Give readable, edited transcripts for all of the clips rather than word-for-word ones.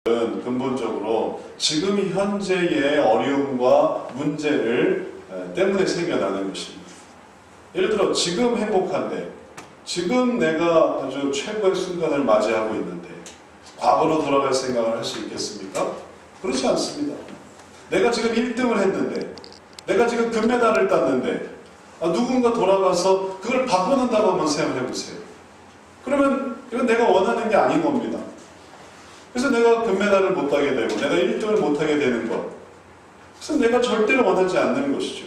근본적으로 지금 현재의 어려움과 문제를 때문에 생겨나는 것입니다. 예를 들어 지금 행복한데, 지금 내가 아주 최고의 순간을 맞이하고 있는데 과거로 돌아갈 생각을 할 수 있겠습니까? 그렇지 않습니다. 내가 지금 1등을 했는데, 내가 지금 금메달을 땄는데 누군가 돌아가서 그걸 바꿔놓는다고 한번 생각해 보세요. 그러면 이건 내가 원하는 게 아닌 겁니다. 그래서 내가 금메달을 못 따게 되고 내가 1등을 못 하게 되는 것, 그래서 내가 절대로 원하지 않는 것이죠.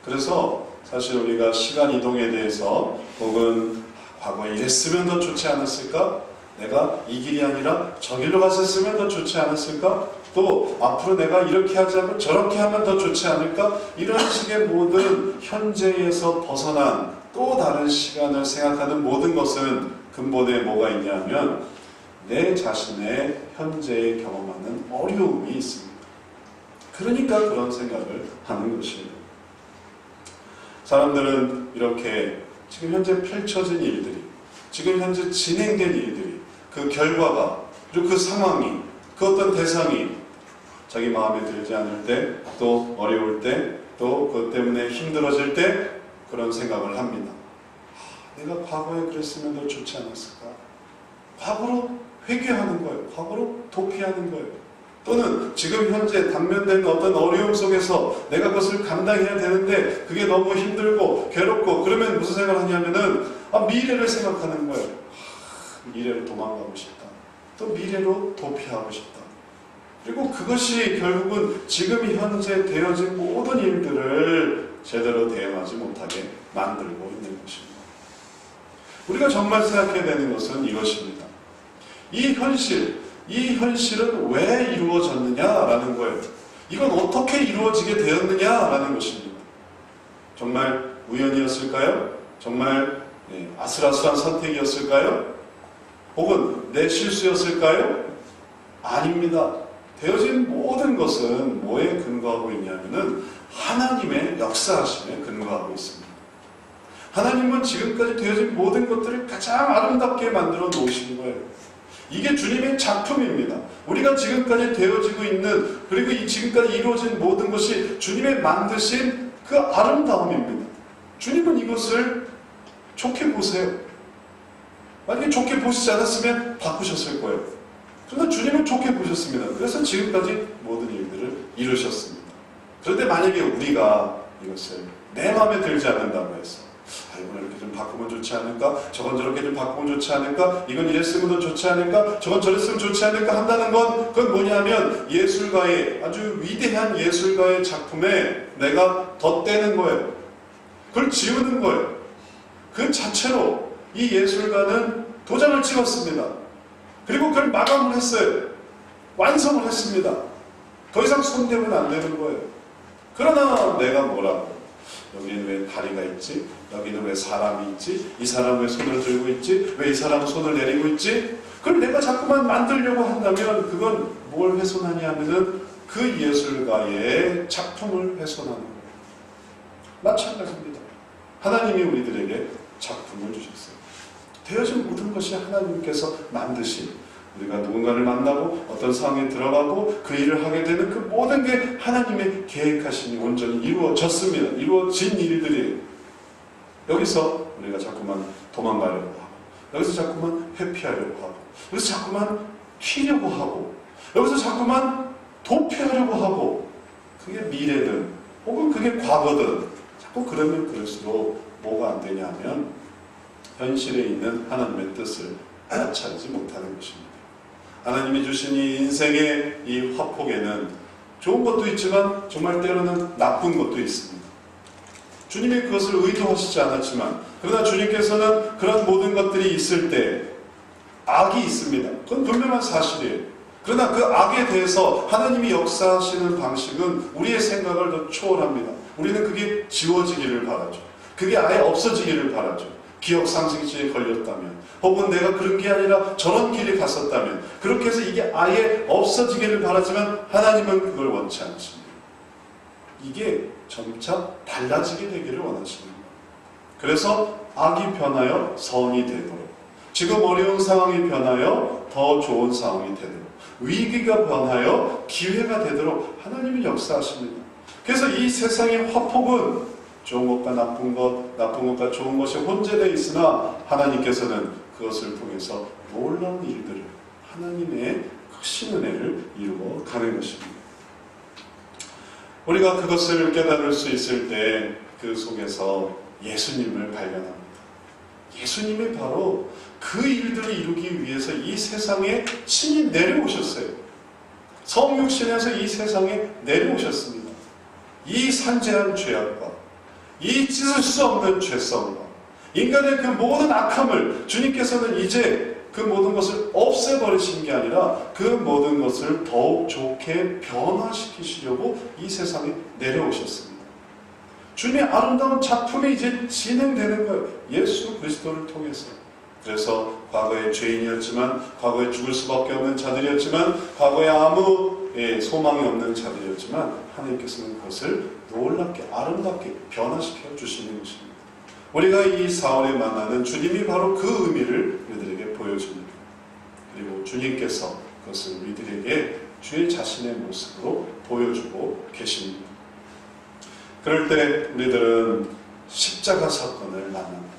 그래서 사실 우리가 시간 이동에 대해서, 혹은 과거에 이랬으면 더 좋지 않았을까? 내가 이 길이 아니라 저 길로 갔었으면 더 좋지 않았을까? 또 앞으로 내가 이렇게 하지 않고 저렇게 하면 더 좋지 않을까? 이런 식의 모든 현재에서 벗어난 또 다른 시간을 생각하는 모든 것은 근본에 뭐가 있냐면 내 자신의 현재에 경험하는 어려움이 있습니다. 그러니까 그런 생각을 하는 것이에요. 사람들은 이렇게 지금 현재 펼쳐진 일들이, 지금 현재 진행된 일들이, 그 결과가, 그리고 그 상황이, 그 어떤 대상이 자기 마음에 들지 않을 때, 또 어려울 때, 또 그것 때문에 힘들어질 때 그런 생각을 합니다. 내가 과거에 그랬으면 더 좋지 않았을까? 과거로 회귀하는 거예요. 과거로 도피하는 거예요. 또는 지금 현재 당면된 어떤 어려움 속에서 내가 그것을 감당해야 되는데 그게 너무 힘들고 괴롭고, 그러면 무슨 생각을 하냐면은 미래를 생각하는 거예요. 미래로 도망가고 싶다. 또 미래로 도피하고 싶다. 그리고 그것이 결국은 지금 현재 되어진 모든 일들을 제대로 대응하지 못하게 만들고 있는 것입니다. 우리가 정말 생각해야 되는 것은 이것입니다. 이 현실은 왜 이루어졌느냐라는 거예요. 이건 어떻게 이루어지게 되었느냐라는 것입니다. 정말 우연이었을까요? 정말 아슬아슬한 선택이었을까요? 혹은 내 실수였을까요? 아닙니다. 되어진 모든 것은 뭐에 근거하고 있냐면은 하나님의 역사하심에 근거하고 있습니다. 하나님은 지금까지 되어진 모든 것들을 가장 아름답게 만들어 놓으신 거예요. 이게 주님의 작품입니다. 우리가 지금까지 되어지고 있는, 그리고 이 지금까지 이루어진 모든 것이 주님의 만드신 그 아름다움입니다. 주님은 이것을 좋게 보세요. 만약에 좋게 보시지 않았으면 바꾸셨을 거예요. 그러나 주님은 좋게 보셨습니다. 그래서 지금까지 모든 일들을 이루셨습니다. 그런데 만약에 우리가 이것을 내 마음에 들지 않는다고 해서 이건 이렇게 좀 바꾸면 좋지 않을까? 저건 저렇게 좀 바꾸면 좋지 않을까? 이건 이랬으면 더 좋지 않을까? 저건 저랬으면 좋지 않을까? 한다는 건 그건 뭐냐면 예술가의, 아주 위대한 예술가의 작품에 내가 덧대는 거예요. 그걸 지우는 거예요. 그 자체로 이 예술가는 도장을 찍었습니다. 그리고 그걸 마감을 했어요. 완성을 했습니다. 더 이상 손대면 안 되는 거예요. 그러나 내가 뭐라고? 여기는 왜 다리가 있지? 여기는 왜 사람이 있지? 이 사람은 왜 손을 들고 있지? 왜 이 사람은 손을 내리고 있지? 그걸 내가 자꾸만 만들려고 한다면 그건 뭘 훼손하냐면은 그 예술가의 작품을 훼손하는 거예요. 마찬가지입니다. 하나님이 우리들에게 작품을 주셨어요. 되어진 모든 것이 하나님께서 만드신, 우리가 누군가를 만나고 어떤 상황에 들어가고 그 일을 하게 되는 그 모든 게 하나님의 계획하심이 온전히 이루어졌습니다. 이루어진 일들이에요. 여기서 우리가 자꾸만 도망가려고 하고, 여기서 자꾸만 회피하려고 하고, 여기서 자꾸만 튀려고 하고, 여기서 자꾸만 도피하려고 하고, 그게 미래든 혹은 그게 과거든 자꾸 그러면 그럴수록 뭐가 안 되냐면 현실에 있는 하나님의 뜻을 알아차리지 못하는 것입니다. 하나님이 주신 이 인생의 이 화폭에는 좋은 것도 있지만 정말 때로는 나쁜 것도 있습니다. 주님이 그것을 의도하시지 않았지만, 그러나 주님께서는 그런 모든 것들이 있을 때 악이 있습니다. 그건 분명한 사실이에요. 그러나 그 악에 대해서 하나님이 역사하시는 방식은 우리의 생각을 더 초월합니다. 우리는 그게 지워지기를 바라죠. 그게 아예 없어지기를 바라죠. 기억 상실증에 걸렸다면, 혹은 내가 그런 게 아니라 저런 길에 갔었다면, 그렇게 해서 이게 아예 없어지기를 바라지만 하나님은 그걸 원치 않습니다. 이게 점차 달라지게 되기를 원하시는 거예요. 그래서 악이 변하여 선이 되도록, 지금 어려운 상황이 변하여 더 좋은 상황이 되도록, 위기가 변하여 기회가 되도록 하나님이 역사하십니다. 그래서 이 세상의 화폭은 좋은 것과 나쁜 것, 나쁜 것과 좋은 것이 혼재되어 있으나 하나님께서는 그것을 통해서 놀라운 일들을, 하나님의 크신 은혜를 이루어 가는 것입니다. 우리가 그것을 깨달을 수 있을 때 그 속에서 예수님을 발견합니다. 예수님이 바로 그 일들을 이루기 위해서 이 세상에 친히 내려오셨어요. 성육신에서 이 세상에 내려오셨습니다. 이 산재한 죄악과 이 찢을 수 없는 죄성과 인간의 그 모든 악함을 주님께서는 이제 그 모든 것을 없애버리신 게 아니라 그 모든 것을 더욱 좋게 변화시키시려고 이 세상에 내려오셨습니다. 주님의 아름다운 작품이 이제 진행되는 거예요. 예수 그리스도를 통해서. 그래서 과거에 죄인이었지만, 과거에 죽을 수밖에 없는 자들이었지만, 과거에 아무 소망이 없는 자들이었지만 하나님께서는 그것을 놀랍게 아름답게 변화시켜 주시는 것입니다. 우리가 이 4월에 만나는 주님이 바로 그 의미를 우리들에게 보여줍니다. 그리고 주님께서 그것을 우리들에게 주의 자신의 모습으로 보여주고 계십니다. 그럴 때 우리들은 십자가 사건을 만납니다.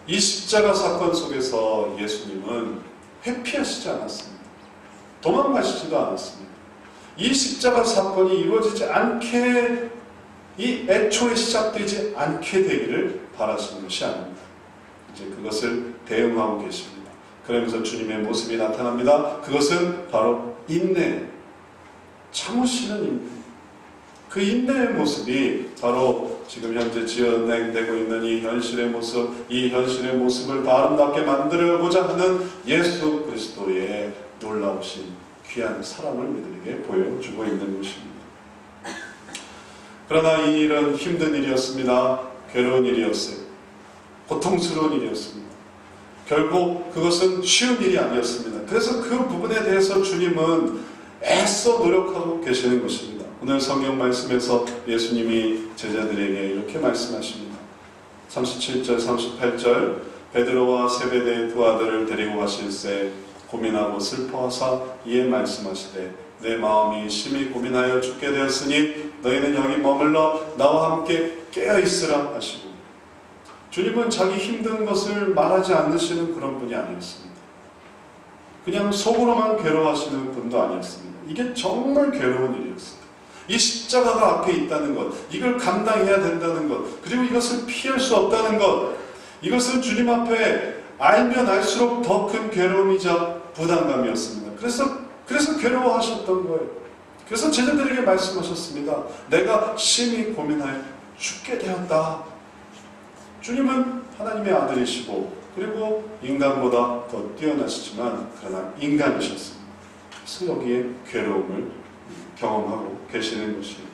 이 십자가 사건 속에서 예수님은 회피하시지 않았습니다. 도망가시지도 않았습니다. 이 십자가 사건이 이루어지지 않게, 이 애초에 시작되지 않게 되기를 바라시는 것이 아닙니다. 이제 그것을 대응하고 계십니다. 그러면서 주님의 모습이 나타납니다. 그것은 바로 인내, 참으시는 인내. 그 인내의 모습이 바로 지금 현재 지어내고 있는 이 현실의 모습, 이 현실의 모습을 더 아름답게 만들어보자 하는 예수 그리스도의 놀라우신 귀한 사랑을 우리들에게 보여주고 있는 것입니다. 그러나 이 일은 힘든 일이었습니다. 괴로운 일이었어요. 고통스러운 일이었습니다. 결국 그것은 쉬운 일이 아니었습니다. 그래서 그 부분에 대해서 주님은 애써 노력하고 계시는 것입니다. 오늘 성경 말씀에서 예수님이 제자들에게 이렇게 말씀하십니다. 37절, 38절 베드로와 세베대의 두 아들을 데리고 가실새 고민하고 슬퍼하사 이에 말씀하시되 내 마음이 심히 고민하여 죽게 되었으니 너희는 여기 머물러 나와 함께 깨어있으라 하시고, 주님은 자기 힘든 것을 말하지 않으시는 그런 분이 아니었습니다. 그냥 속으로만 괴로워하시는 분도 아니었습니다. 이게 정말 괴로운 일이었습니다. 이 십자가가 앞에 있다는 것, 이걸 감당해야 된다는 것, 그리고 이것을 피할 수 없다는 것, 이것은 주님 앞에 알면 알수록 더 큰 괴로움이자 부담감이었습니다. 그래서 괴로워하셨던 거예요. 그래서 제자들에게 말씀하셨습니다. 내가 심히 고민하여 죽게 되었다. 주님은 하나님의 아들이시고 그리고 인간보다 더 뛰어나시지만 그러나 인간이셨습니다. 그래서 여기에 괴로움을 경험하고 계시는 것입니다.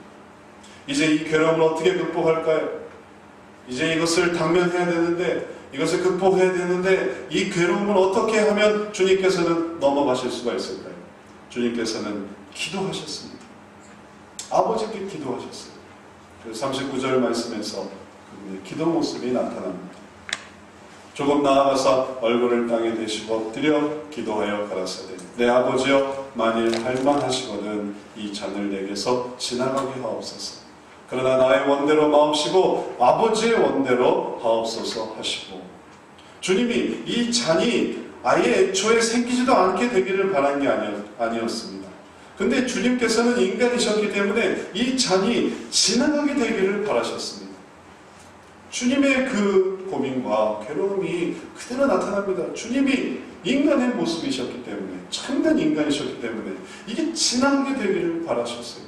이제 이 괴로움을 어떻게 극복할까요? 이제 이것을 당면해야 되는데, 이것을 극복해야 되는데 이 괴로움을 어떻게 하면 주님께서는 넘어가실 수가 있을까요? 주님께서는 기도하셨습니다. 아버지께 기도하셨어요. 그래서 39절 말씀에서 그분의 기도 모습이 나타납니다. 조금 나아가서 얼굴을 땅에 대시고 엎드려 기도하여 가라사대 내 아버지여 만일 할만하시거든 이 잔을 내게서 지나가게 하옵소서. 그러나 나의 원대로 마옵시고 아버지의 원대로 하옵소서 하시고, 주님이 이 잔이 아예 애초에 생기지도 않게 되기를 바란 게 아니었습니다. 근데 주님께서는 인간이셨기 때문에 이 잔이 지나가게 되기를 바라셨습니다. 주님의 그 고민과 괴로움이 그대로 나타납니다. 주님이 인간의 모습이셨기 때문에, 참된 인간이셨기 때문에 이게 지나가게 되기를 바라셨어요.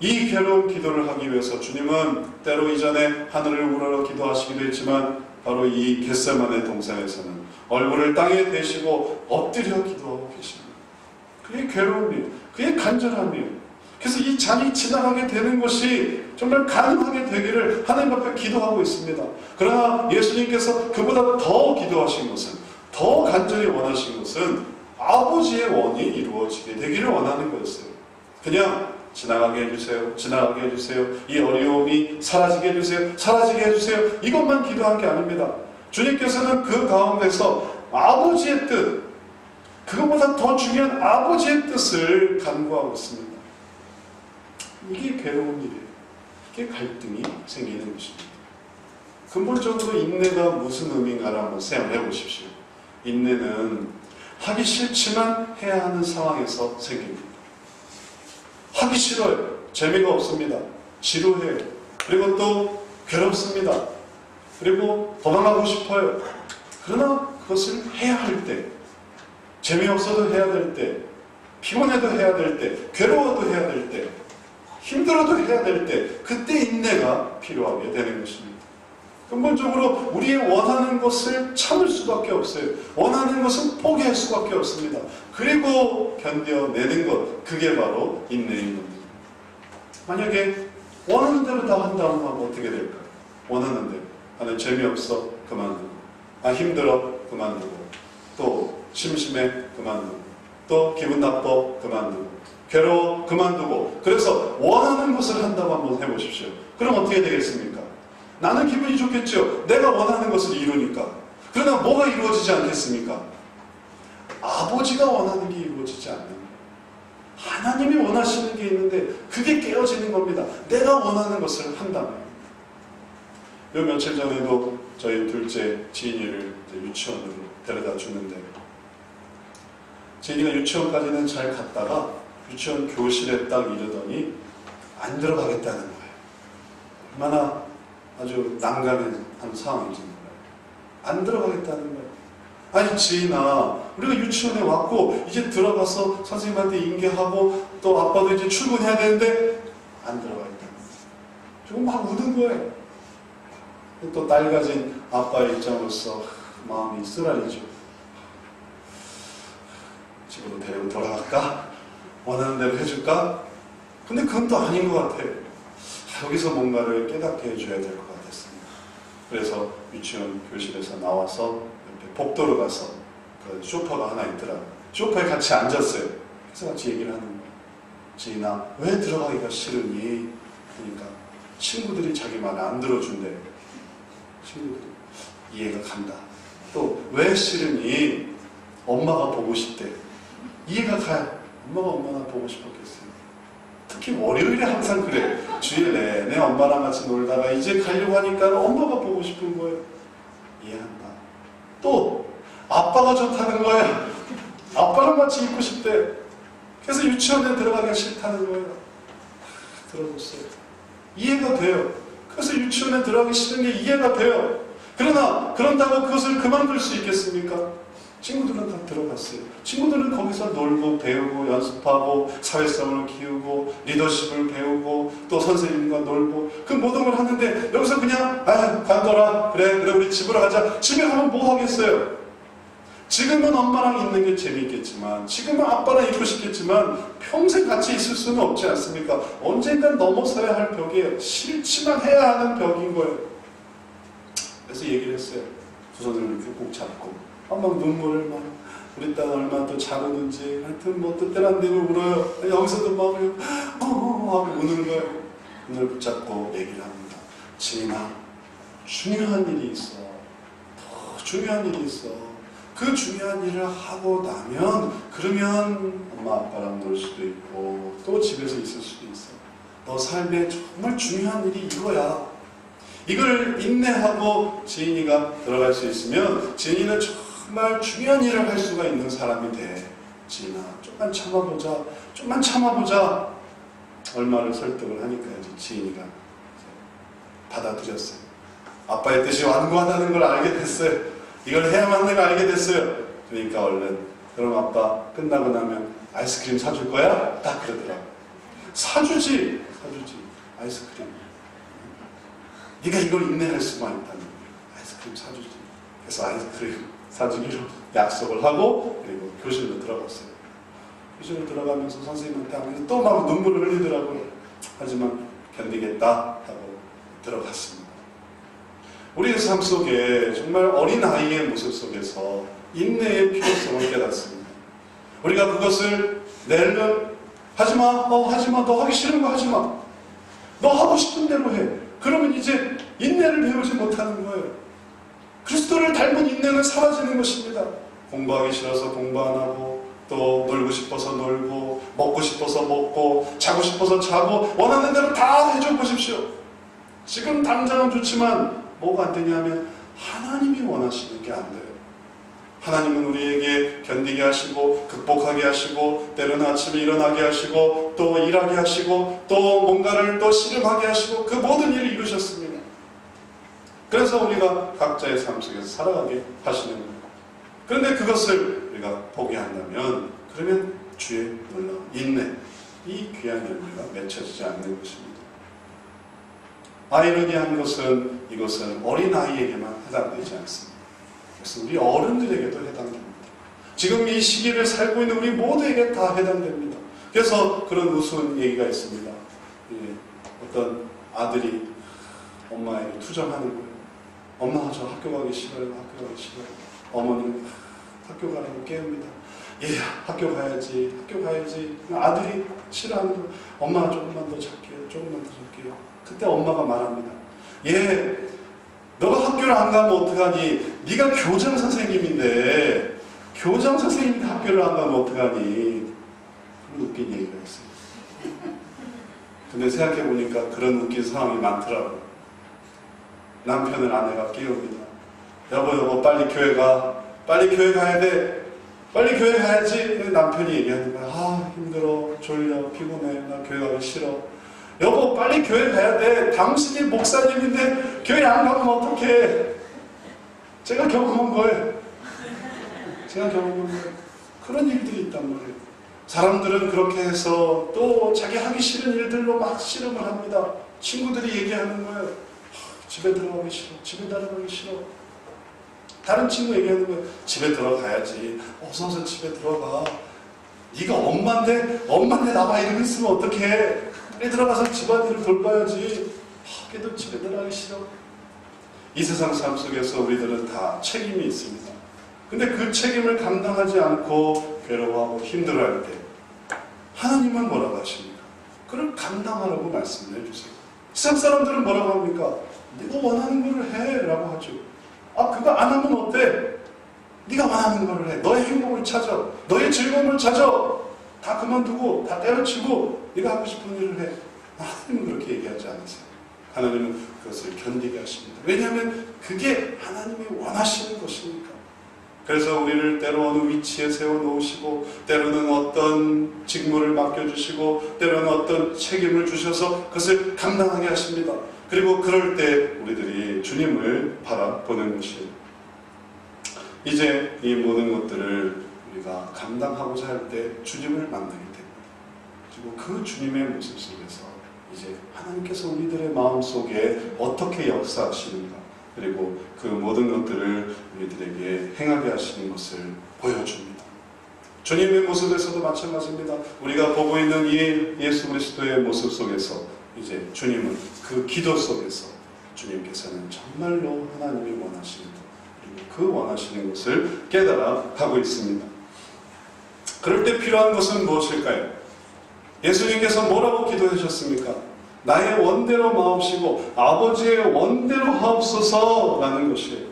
이 괴로운 기도를 하기 위해서 주님은 때로 이전에 하늘을 우러러 기도하시기도 했지만 바로 이 겟세마네 동산에서는 얼굴을 땅에 대시고 엎드려 기도하고 계십니다. 그게 괴로움이에요. 그게 간절함이에요. 그래서 이 잔이 지나가게 되는 것이 정말 가능하게 되기를 하나님 앞에 기도하고 있습니다. 그러나 예수님께서 그보다 더 기도하신 것은, 더 간절히 원하신 것은 아버지의 원이 이루어지게 되기를 원하는 거였어요. 그냥 지나가게 해주세요. 지나가게 해주세요. 이 어려움이 사라지게 해주세요. 사라지게 해주세요. 이것만 기도한 게 아닙니다. 주님께서는 그 가운데서 아버지의 뜻, 그것보다 더 중요한 아버지의 뜻을 간구하고 있습니다. 이게 괴로운 일이에요. 이게 갈등이 생기는 것입니다. 근본적으로 인내가 무슨 의미인가를 한번 생각해 보십시오. 인내는 하기 싫지만 해야 하는 상황에서 생깁니다. 하기 싫어요. 재미가 없습니다. 지루해요. 그리고 또 괴롭습니다. 그리고 도망가고 싶어요. 그러나 그것을 해야 할 때, 재미없어도 해야 될 때, 피곤해도 해야 될 때, 괴로워도 해야 될 때, 힘들어도 해야 될 때, 그때 인내가 필요하게 되는 것입니다. 근본적으로 우리의 원하는 것을 참을 수밖에 없어요. 원하는 것은 포기할 수밖에 없습니다. 그리고 견뎌내는 것, 그게 바로 인내인 겁니다. 만약에 원하는 대로 다 한다면 어떻게 될까요? 원하는 대로. 나는 재미없어, 그만두고. 아, 힘들어, 그만두고. 또 심심해, 그만두고. 또 기분 나빠, 그만두고. 괴로워, 그만두고. 그래서 원하는 것을 한다고 한번 해보십시오. 그럼 어떻게 되겠습니까? 나는 기분이 좋겠죠. 내가 원하는 것을 이루니까. 그러나 뭐가 이루어지지 않겠습니까? 아버지가 원하는 게 이루어지지 않는 거예요. 하나님이 원하시는 게 있는데 그게 깨어지는 겁니다. 내가 원하는 것을 한다면. 요 며칠 전에도 저희 둘째 지인이를 유치원으로 데려다 주는데, 지인이가 유치원까지는 잘 갔다가 유치원 교실에 딱 이르더니 안 들어가겠다는 거예요. 얼마나 아주 난감한 상황인지 몰라요. 안 들어가겠다는 거예요. 아니 지인아, 우리가 유치원에 왔고 이제 들어가서 선생님한테 인계하고 또 아빠도 이제 출근해야 되는데 안 들어가겠다는 거예요. 조금 막 우는 거예요. 또 딸 가진 아빠의 입장으로서 마음이 쓰라리죠. 집으로 데리고 돌아갈까? 원하는 대로 해줄까? 근데 그건 또 아닌 것 같아요. 여기서 뭔가를 깨닫게 해줘야 될 것 같았습니다. 그래서 유치원 교실에서 나와서 옆에 복도로 가서 그 소파가 하나 있더라고요. 소파에 같이 앉았어요. 그래서 같이 얘기를 하는 거예요. 지인아, 왜 들어가기가 싫으니? 그러니까 친구들이 자기 말 안 들어준대. 친구들이 이해가 간다. 또 왜 싫으니? 엄마가 보고 싶대. 이해가 가요. 엄마가 얼마나 보고 싶었겠어요. 특히 월요일에 항상 그래. 주일 내내 엄마랑 같이 놀다가 이제 가려고 하니까 엄마가 보고 싶은 거예요. 이해한다. 또 아빠가 좋다는 거예요. 아빠랑 같이 있고 싶대. 그래서 유치원에 들어가기가 싫다는 거예요. 들어줬어요. 이해가 돼요. 그래서 유치원에 들어가기 싫은 게 이해가 돼요. 그러나 그런다고 그것을 그만둘 수 있겠습니까? 친구들은 다 들어갔어요. 친구들은 거기서 놀고 배우고 연습하고 사회성을 키우고 리더십을 배우고 또 선생님과 놀고 그 모든 걸 하는데 여기서 그냥 간거라 그래 우리 집으로 가자. 집에 가면 뭐 하겠어요? 지금은 엄마랑 있는 게 재미있겠지만 지금은 아빠랑 있고 싶겠지만 평생 같이 있을 수는 없지 않습니까? 언젠간 넘어서야 할 벽이에요. 싫지만 해야 하는 벽인 거예요. 그래서 얘기를 했어요. 두 손을 이렇게 꼭 잡고 막 눈물을 막 우리 딸 얼마나 또 잘 우는지 하여튼 뭐 뜻대로 대로 울어요. 여기서도 막 하고 우는 거예요. 눈을 붙잡고 얘기를 합니다. 지인아, 중요한 일이 있어. 더 중요한 일이 있어. 그 중요한 일을 하고 나면 그러면 엄마 아빠랑 놀 수도 있고 또 집에서 있을 수도 있어. 너 삶에 정말 중요한 일이 이거야. 이걸 인내하고 지인이가 들어갈 수 있으면 지인이는 정말 중요한 일을 할 수가 있는 사람이 돼. 지인아, 좀만 참아보자. 좀만 참아보자. 얼마를 설득을 하니까 이제 지인이가 받아들였어요. 아빠의 뜻이 완고하다는 걸 알게 됐어요. 이걸 해야만 하는 걸 알게 됐어요. 그러니까 얼른 그럼 아빠 끝나고 나면 아이스크림 사줄 거야? 딱 그러더라고. 사주지. 아이스크림. 네가 이걸 인내할 수만 있다면 아이스크림 사주지. 그래서 아이스크림 사주기로 약속을 하고 그리고 교실로 들어갔어요. 교실로 들어가면서 선생님한테 하면서 또 막 눈물을 흘리더라고요. 하지만 견디겠다 하고 들어갔습니다. 우리의 삶 속에 정말 어린아이의 모습 속에서 인내의 필요성을 깨닫습니다. 우리가 그것을 내려 하지마, 하지마, 너 하기 싫은 거 하지마. 너 하고 싶은 대로 해. 그러면 이제 인내를 배우지 못하는 거예요. 그리스도를 닮은 인내는 사라지는 것입니다. 공부하기 싫어서 공부 안 하고, 또 놀고 싶어서 놀고, 먹고 싶어서 먹고, 자고 싶어서 자고, 원하는 대로 다 해줘 보십시오. 지금 당장은 좋지만 뭐가 안 되냐면 하나님이 원하시는 게 안 돼요. 하나님은 우리에게 견디게 하시고, 극복하게 하시고, 때로는 아침에 일어나게 하시고, 또 일하게 하시고, 또 뭔가를 또 씨름하게 하시고, 그 모든 일을 이루셨습니다. 그래서 우리가 각자의 삶 속에서 살아가게 하시는 거예요. 그런데 그것을 우리가 포기한다면, 그러면 주의 놀라운 인내, 이 귀한 열매가 맺혀지지 않는 것입니다. 아이러니한 것은 이것은 어린아이에게만 해당되지 않습니다. 그래서 우리 어른들에게도 해당됩니다. 지금 이 시기를 살고 있는 우리 모두에게 다 해당됩니다. 그래서 그런 우스운 얘기가 있습니다. 어떤 아들이 엄마에게 투정하는 거예요. 엄마, 저 학교 가기 싫어요. 학교 가기 싫어요. 어머니는 학교 가라고 깨웁니다. 얘야, 학교 가야지. 학교 가야지. 아들이 싫어하는 거예요. 엄마, 조금만 더 잘게요. 조금만 더 잘게요. 그때 엄마가 말합니다. 얘, 너가 학교를 안 가면 어떡하니? 네가 교장 선생님인데, 교장 선생님인데 학교를 안 가면 어떡하니? 그런 웃긴 얘기가 있어요. 근데 생각해보니까 그런 웃긴 상황이 많더라고요. 남편을 아내가 깨웁니다. 여보, 빨리 교회 가. 빨리 교회 가야 돼. 빨리 교회 가야지. 남편이 얘기하는 거야. 아, 힘들어. 졸려. 피곤해. 나 교회 가기 싫어. 여보, 빨리 교회 가야 돼. 당신이 목사님인데 교회 안 가면 어떡해. 제가 경험한 거예요. 제가 경험한 거예요. 그런 일들이 있단 말이에요. 사람들은 그렇게 해서 또 자기 하기 싫은 일들로 막 씨름을 합니다. 친구들이 얘기하는 거예요. 집에 들어가기 싫어. 집에 들어가기 싫어. 다른 친구 얘기하는 거예요. 집에 들어가야지. 어서 집에 들어가. 네가 엄마인데 나봐 이러고 있으면 어떡해. 빨리 들어가서 집안일을 돌봐야지. 걔도 집에 들어가기 싫어. 이 세상 삶 속에서 우리들은 다 책임이 있습니다. 근데 그 책임을 감당하지 않고 괴로워하고 힘들어할 때 하나님은 뭐라고 하십니까? 그걸 감당하라고 말씀을 해주세요. 세상 사람들은 뭐라고 합니까? 네가 원하는 거를 해 라고 하죠. 아, 그거 안 하면 어때? 네가 원하는 거를 해. 너의 행복을 찾아. 너의 즐거움을 찾아. 다 그만두고 다 때려치고 네가 하고 싶은 일을 해. 하나님은 그렇게 얘기하지 않으세요. 하나님은 그것을 견디게 하십니다. 왜냐하면 그게 하나님이 원하시는 것이니까. 그래서 우리를 때로 어느 위치에 세워놓으시고, 때로는 어떤 직무를 맡겨주시고, 때로는 어떤 책임을 주셔서 그것을 감당하게 하십니다. 그리고 그럴 때 우리들이 주님을 바라보는 것이에요. 이제 이 모든 것들을 우리가 감당하고자 할 때 주님을 만나게 됩니다. 그리고 그 주님의 모습 속에서 이제 하나님께서 우리들의 마음속에 어떻게 역사하시는가, 그리고 그 모든 것들을 우리들에게 행하게 하시는 것을 보여줍니다. 주님의 모습에서도 마찬가지입니다. 우리가 보고 있는 이 예수 그리스도의 모습 속에서 이제 주님은 그 기도 속에서 주님께서는 정말로 하나님이 원하시는 것, 그리고 그 원하시는 것을 깨달아 가고 있습니다. 그럴 때 필요한 것은 무엇일까요? 예수님께서 뭐라고 기도하셨습니까? 나의 원대로 마옵시고 아버지의 원대로 하옵소서 라는 것이에요.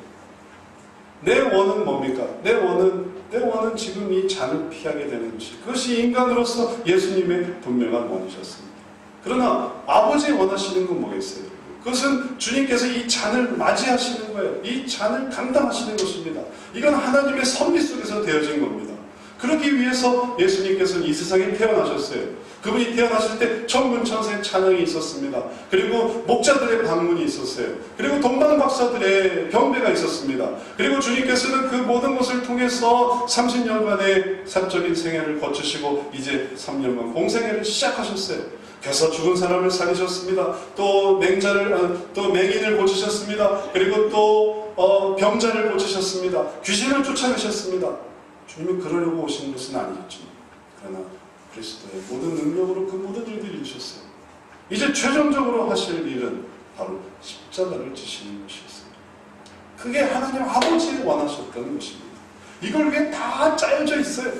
내 원은 뭡니까? 내 원은 지금 이 잔을 피하게 되는 것이, 그것이 인간으로서 예수님의 분명한 원이셨습니다. 그러나 아버지의 원하시는 건 뭐겠어요? 그것은 주님께서 이 잔을 맞이하시는 거예요. 이 잔을 감당하시는 것입니다. 이건 하나님의 섭리 속에서 되어진 겁니다. 그러기 위해서 예수님께서는 이 세상에 태어나셨어요. 그분이 태어나실 때 천군천사의 찬양이 있었습니다. 그리고 목자들의 방문이 있었어요. 그리고 동방박사들의 경배가 있었습니다. 그리고 주님께서는 그 모든 것을 통해서 30년간의 사적인 생애를 거치시고 이제 3년간 공생애를 시작하셨어요. 그래서 죽은 사람을 살리셨습니다. 또 맹인을 고치셨습니다. 그리고 또 병자를 고치셨습니다. 귀신을 쫓아내셨습니다. 주님은 그러려고 오신 것은 아니었지만, 그러나 그리스도의 모든 능력으로 그 모든 일들을 이루셨어요. 이제 최종적으로 하실 일은 바로 십자가를 지시는 것이었어요. 그게 하나님 아버지가 원하셨던 것입니다. 이걸 위해 다 짜여져 있어요.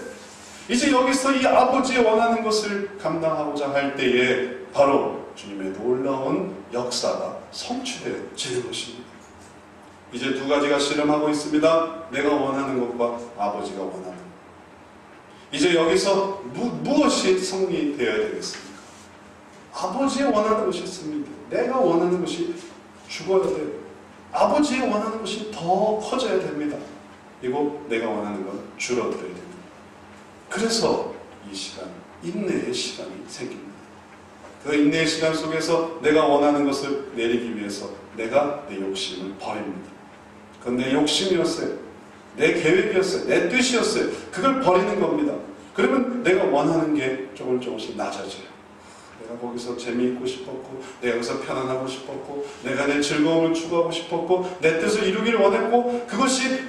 이제 여기서 이 아버지의 원하는 것을 감당하고자 할 때에 바로 주님의 놀라운 역사가 성취되어지는 것입니다. 이제 두 가지가 씨름하고 있습니다. 내가 원하는 것과 아버지가 원하는 것. 이제 여기서 무엇이 성리되어야 되겠습니까? 아버지의 원하는 것이 있습니다. 내가 원하는 것이 죽어야 돼요. 아버지의 원하는 것이 더 커져야 됩니다. 그리고 내가 원하는 건 줄어들어야 됩니다. 그래서 이 시간, 인내의 시간이 생깁니다. 그 인내의 시간 속에서 내가 원하는 것을 내리기 위해서 내가 내 욕심을 버립니다. 그건 내 욕심이었어요. 내 계획이었어요. 내 뜻이었어요. 그걸 버리는 겁니다. 그러면 내가 원하는 게 조금씩 낮아져요. 내가 거기서 재미있고 싶었고, 내가 여기서 편안하고 싶었고, 내가 내 즐거움을 추구하고 싶었고, 내 뜻을 이루기를 원했고, 그것이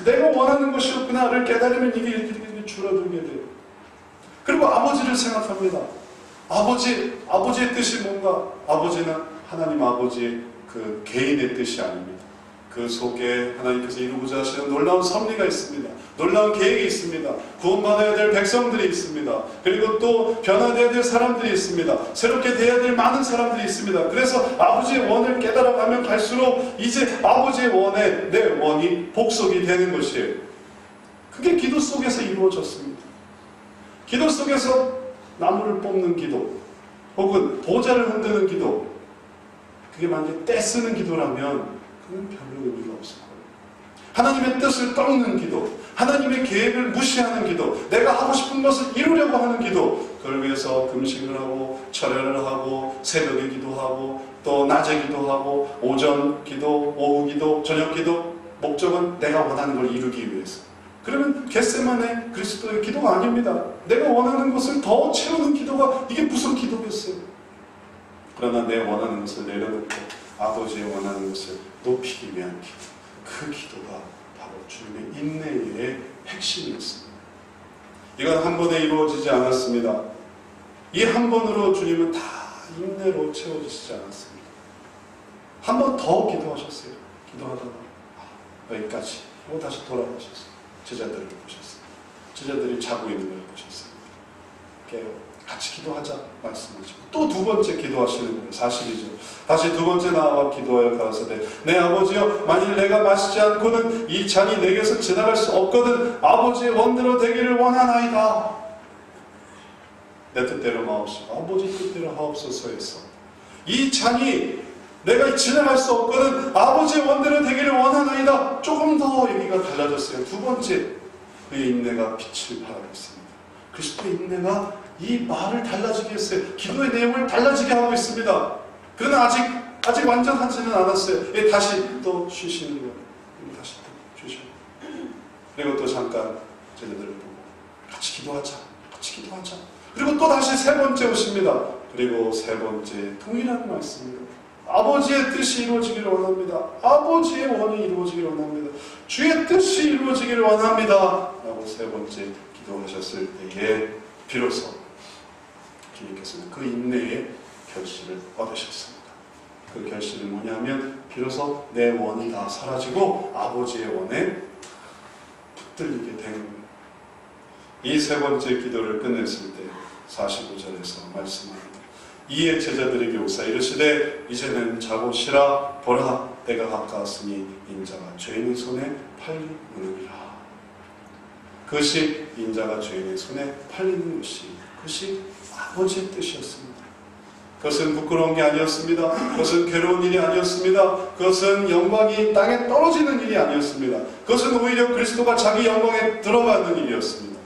내가 원하는 것이었구나를 깨달으면 이게 줄어들게 돼요. 그리고 아버지를 생각합니다. 아버지의 뜻이 뭔가? 아버지는 하나님 아버지의 그 개인의 뜻이 아닙니다. 그 속에 하나님께서 이루고자 하시는 놀라운 섭리가 있습니다. 놀라운 계획이 있습니다. 구원받아야 될 백성들이 있습니다. 그리고 또 변화되어야 될 사람들이 있습니다. 새롭게 되어야 될 많은 사람들이 있습니다. 그래서 아버지의 원을 깨달아가면 갈수록 이제 아버지의 원에 내 원이 복속이 되는 것이에요. 그게 기도 속에서 이루어졌습니다. 기도 속에서 나무를 뽑는 기도, 혹은 보좌를 흔드는 기도, 그게 만약에 떼쓰는 기도라면 그건 별로 의미가 없을 거예요. 하나님의 뜻을 떠넘는 기도, 하나님의 계획을 무시하는 기도, 내가 하고 싶은 것을 이루려고 하는 기도, 그걸 위해서 금식을 하고 철회를 하고 새벽에 기도하고 또 낮에 기도하고 오전 기도, 오후 기도, 저녁 기도, 목적은 내가 원하는 걸 이루기 위해서. 그러면 겟세마네 그리스도의 기도가 아닙니다. 내가 원하는 것을 더 채우는 기도가 이게 무슨 기도겠어요? 그러나 내 원하는 것을 내려놓고 아버지의 원하는 것을 높이기 위한 기도, 그 기도가 바로 주님의 인내의 핵심이었습니다. 이건 한 번에 이루어지지 않았습니다. 이 한 번으로 주님은 다 인내로 채워지지 않았습니다. 한 번 더 기도하셨어요. 기도하다가 여기까지 하고 다시 돌아가셨어요. 제자들을 보셨어요. 제자들이 자고 있는 걸 보셨어요. 깨워 같이 기도하자 말씀하시고 또 두 번째 기도하시는 거예요. 사실이죠. 다시 두 번째 나와 기도하여 가라사대 내 아버지여 만일 내가 마시지 않고는 이 잔이 내게서 지나갈 수 없거든 아버지의 원대로 되기를 원하나이다. 내 뜻대로 마옵소서 아버지 뜻대로 하옵소서 해서 이 잔이 내가 지나갈 수 없거든 아버지의 원대로 되기를 원하나이다. 조금 더 얘기가 달라졌어요. 두 번째 그의 인내가 빛을 발하고 있습니다. 그리스도의 인내가 이 말을 달라지게 했어요. 기도의 내용을 달라지게 하고 있습니다. 그러나 아직 완전하지는 않았어요. 다시 또 쉬시는 거예요. 다시 또 쉬시고 그리고 또 잠깐 제자들을 보고 같이 기도하자. 그리고 또 다시 세 번째 오십니다. 그리고 세 번째 동일한 말씀입니다. 아버지의 뜻이 이루어지기를 원합니다. 아버지의 원이 이루어지기를 원합니다. 주의 뜻이 이루어지기를 원합니다. 라고 세 번째 기도하셨을 때에 비로소 주님께서는 그 인내의 결실을 얻으셨습니다. 그 결실은 뭐냐면 비로소 내 원이 다 사라지고 아버지의 원에 붙들리게 된 겁니다. 이 세 번째 기도를 끝냈을 때 45절에서 말씀합니다. 이에 제자들에게 오사 이르시되 이제는 자고 쉬라 보라 때가 가까웠으니 인자가 죄인의 손에 팔리느니라. 그것이 인자가 죄인의 손에 팔리는 그것이 아버지의 뜻이었습니다. 그것은 부끄러운 게 아니었습니다. 그것은 괴로운 일이 아니었습니다. 그것은 영광이 땅에 떨어지는 일이 아니었습니다. 그것은 오히려 그리스도가 자기 영광에 들어가는 일이었습니다.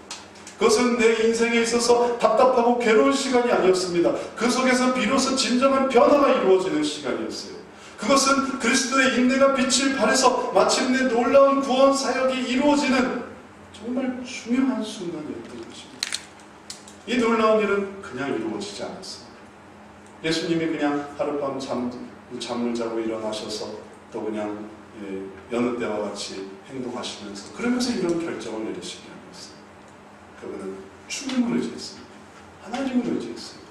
그것은 내 인생에 있어서 답답하고 괴로운 시간이 아니었습니다. 그 속에서 비로소 진정한 변화가 이루어지는 시간이었어요. 그것은 그리스도의 인내가 빛을 발해서 마침내 놀라운 구원 사역이 이루어지는 정말 중요한 순간이었던 것입니다. 이 놀라운 일은 그냥 이루어지지 않았습니다. 예수님이 그냥 하룻밤 잠을 자고 일어나셔서 또 그냥 여느 때와 같이 행동하시면서 그러면서 이런 결정을 내리시기 아니었어요. 그분은 주님을 의지했습니다. 하나님을 의지했어요.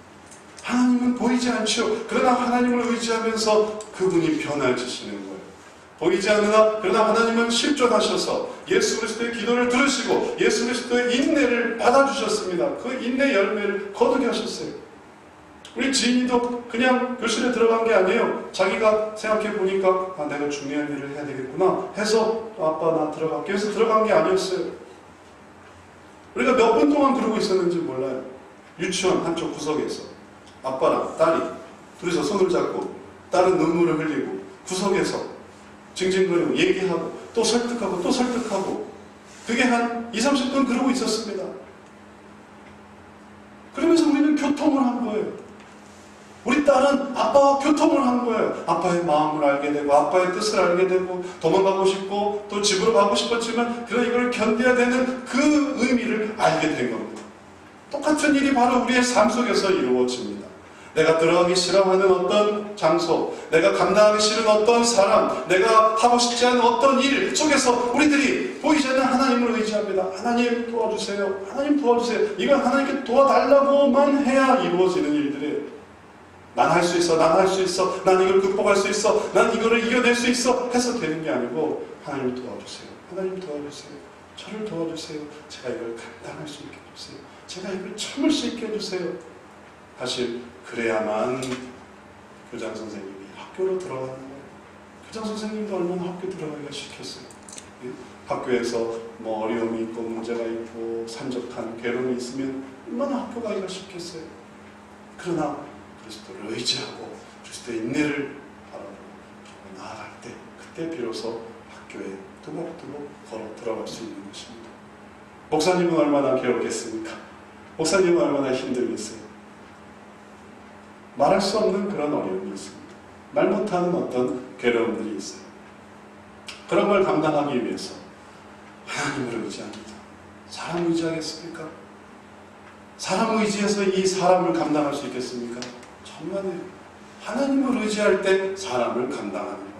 하나님은 보이지 않죠. 그러나 하나님을 의지하면서 그분이 변화해주시는 거예요. 보이지 않으나 그러나 하나님은 실존하셔서 예수 그리스도의 기도를 들으시고 예수 그리스도의 인내를 받아주셨습니다. 그 인내 열매를 거두게 하셨어요. 우리 지인이도 그냥 교실에 들어간 게 아니에요. 자기가 생각해 보니까 내가 중요한 일을 해야 되겠구나 해서 아빠 나 들어갈게 해서 들어간 게 아니었어요. 우리가 몇 분 동안 그러고 있었는지 몰라요. 유치원 한쪽 구석에서 아빠랑 딸이 둘이서 손을 잡고 딸은 눈물을 흘리고 구석에서 징징거리고 얘기하고 또 설득하고 또 설득하고 그게 한 20-30분 그러고 있었습니다. 그러면서 우리는 교통을 한 거예요. 우리 딸은 아빠와 교통을 한 거예요. 아빠의 마음을 알게 되고 아빠의 뜻을 알게 되고 도망가고 싶고 또 집으로 가고 싶었지만 그런 이걸 견뎌야 되는 그 의미를 알게 된 겁니다. 똑같은 일이 바로 우리의 삶 속에서 이루어집니다. 내가 들어가기 싫어하는 어떤 장소, 내가 감당하기 싫은 어떤 사람, 내가 하고 싶지 않은 어떤 일 속에서 우리들이 보이지 않는 하나님을 의지합니다. 하나님 도와주세요. 하나님 도와주세요. 이건 하나님께 도와달라고만 해야 이루어지는 일들이에요. 난 할 수 있어, 난 할 수 있어, 난 이걸 극복할 수 있어, 난 이거를 이겨낼 수 있어 해서 되는 게 아니고 하나님 도와주세요. 하나님 도와주세요. 저를 도와주세요. 제가 이걸 감당할 수 있게 해주세요. 제가 이걸 참을 수 있게 해주세요. 사실 그래야만 교장 선생님이 학교로 들어가는 거예요. 교장 선생님도 얼마나 학교 들어가기가 싫겠어요. 학교에서 뭐 어려움이 있고 문제가 있고 산적한 괴로움이 있으면 얼마나 학교 가기가 싫겠어요. 그러나 그리스도를 의지하고 그리스도의 인내를 바라보고 나아갈 때 그때 비로소 학교에 두벅두벅 걸어 들어갈 수 있는 것입니다. 목사님은 얼마나 괴롭겠습니까? 목사님은 얼마나 힘들겠어요? 말할 수 없는 그런 어려움이 있습니다. 말 못하는 어떤 괴로움들이 있어요. 그런 걸 감당하기 위해서 하나님을 의지합니다. 사람 의지하겠습니까? 사람 의지해서 이 사람을 감당할 수 있겠습니까? 정말요. 하나님을 의지할 때 사람을 감당하는 거예요.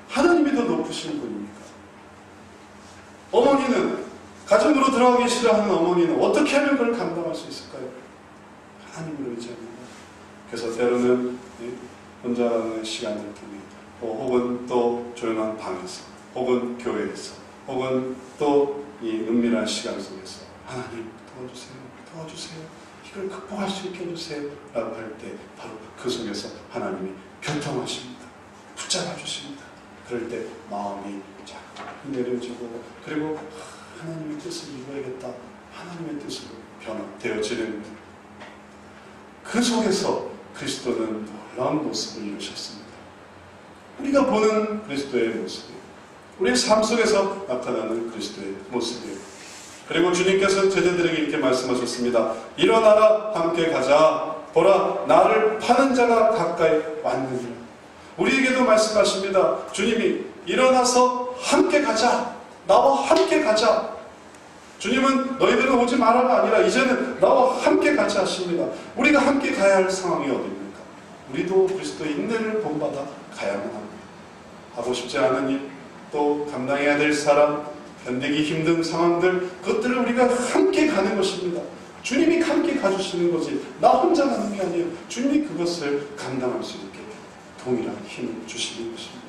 하나님이 더 높으신 분입니까? 어머니는 가정으로 들어가기 싫어하는 어머니는 어떻게 하면 그걸 감당할 수 있을까요? 하나님을 의지합니다. 그래서 때로는 혼자의 시간을 통해 혹은 또 조용한 방에서 혹은 교회에서 혹은 또 이 은밀한 시간 속에서 하나님 도와주세요. 도와주세요. 이걸 극복할 수 있게 해주세요. 라고 할 때 바로 그 속에서 하나님이 교통하십니다. 붙잡아 주십니다. 그럴 때 마음이 자꾸 내려지고 그리고 하나님의 뜻을 이루어야겠다. 하나님의 뜻으로 변화되어지는 그 속에서 그리스도는 놀라운 모습을 이루셨습니다. 우리가 보는 그리스도의 모습이에요. 우리의 삶 속에서 나타나는 그리스도의 모습이에요. 그리고 주님께서 제자들에게 이렇게 말씀하셨습니다. 일어나라 함께 가자. 보라 나를 파는 자가 가까이 왔느니라. 우리에게도 말씀하십니다. 주님이 일어나서 함께 가자. 나와 함께 가자. 주님은 너희들은 오지 마라가 아니라 이제는 나와 함께 가자 하십니다. 우리가 함께 가야 할 상황이 어디입니까? 우리도 그리스도의 인내를 본받아 가야만 합니다. 하고 싶지 않은 일, 또 감당해야 될 사람, 견디기 힘든 상황들, 그것들을 우리가 함께 가는 것입니다. 주님이 함께 가주시는 거지 나 혼자 가는 게 아니에요. 주님이 그것을 감당할 수 있게 동일한 힘을 주시는 것입니다.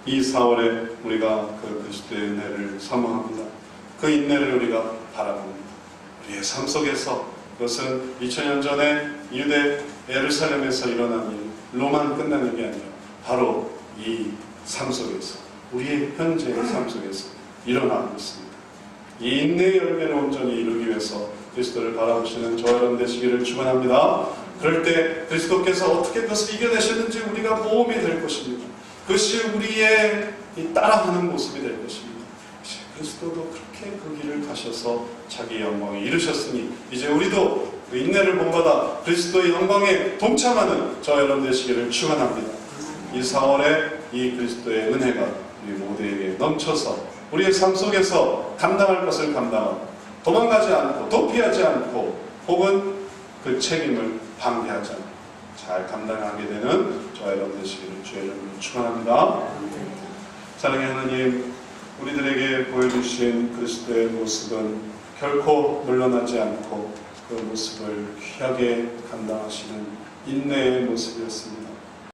이 4월에 우리가 그 그리스도의 은혜를 사모합니다. 그 인내를 우리가 바라봅니다. 우리의 삶 속에서 그것은 2000년 전에 유대 예루살렘에서 일어난 일로만 끝나는 게 아니라 바로 이 삶 속에서 우리의 현재의 삶 속에서 일어나고 있습니다. 이 인내의 열매를 온전히 이루기 위해서 그리스도를 바라보시는 저와 여러분 되시기를 축원합니다. 그럴 때 그리스도께서 어떻게 그것을 이겨내셨는지 우리가 모험이 될 것입니다. 그것이 우리의 따라하는 모습이 될 것입니다. 그리스도도 그렇게 그 길을 가셔서 자기의 영광에 이르셨으니 이제 우리도 그 인내를 본받아 그리스도의 영광에 동참하는 저와 여러분 되시기를 축원합니다. 이 4월에 이 그리스도의 은혜가 우리 모두에게 넘쳐서 우리의 삶 속에서 감당할 것을 감당하고 도망가지 않고 도피하지 않고 혹은 그 책임을 방해하지 않고 잘 감당하게 되는 저와 여러분 되시기를 주의 이름으로 축원합니다. 사랑의 하나님, 우리들에게 보여주신 그리스도의 모습은 결코 물러나지 않고 그 모습을 귀하게 감당하시는 인내의 모습이었습니다.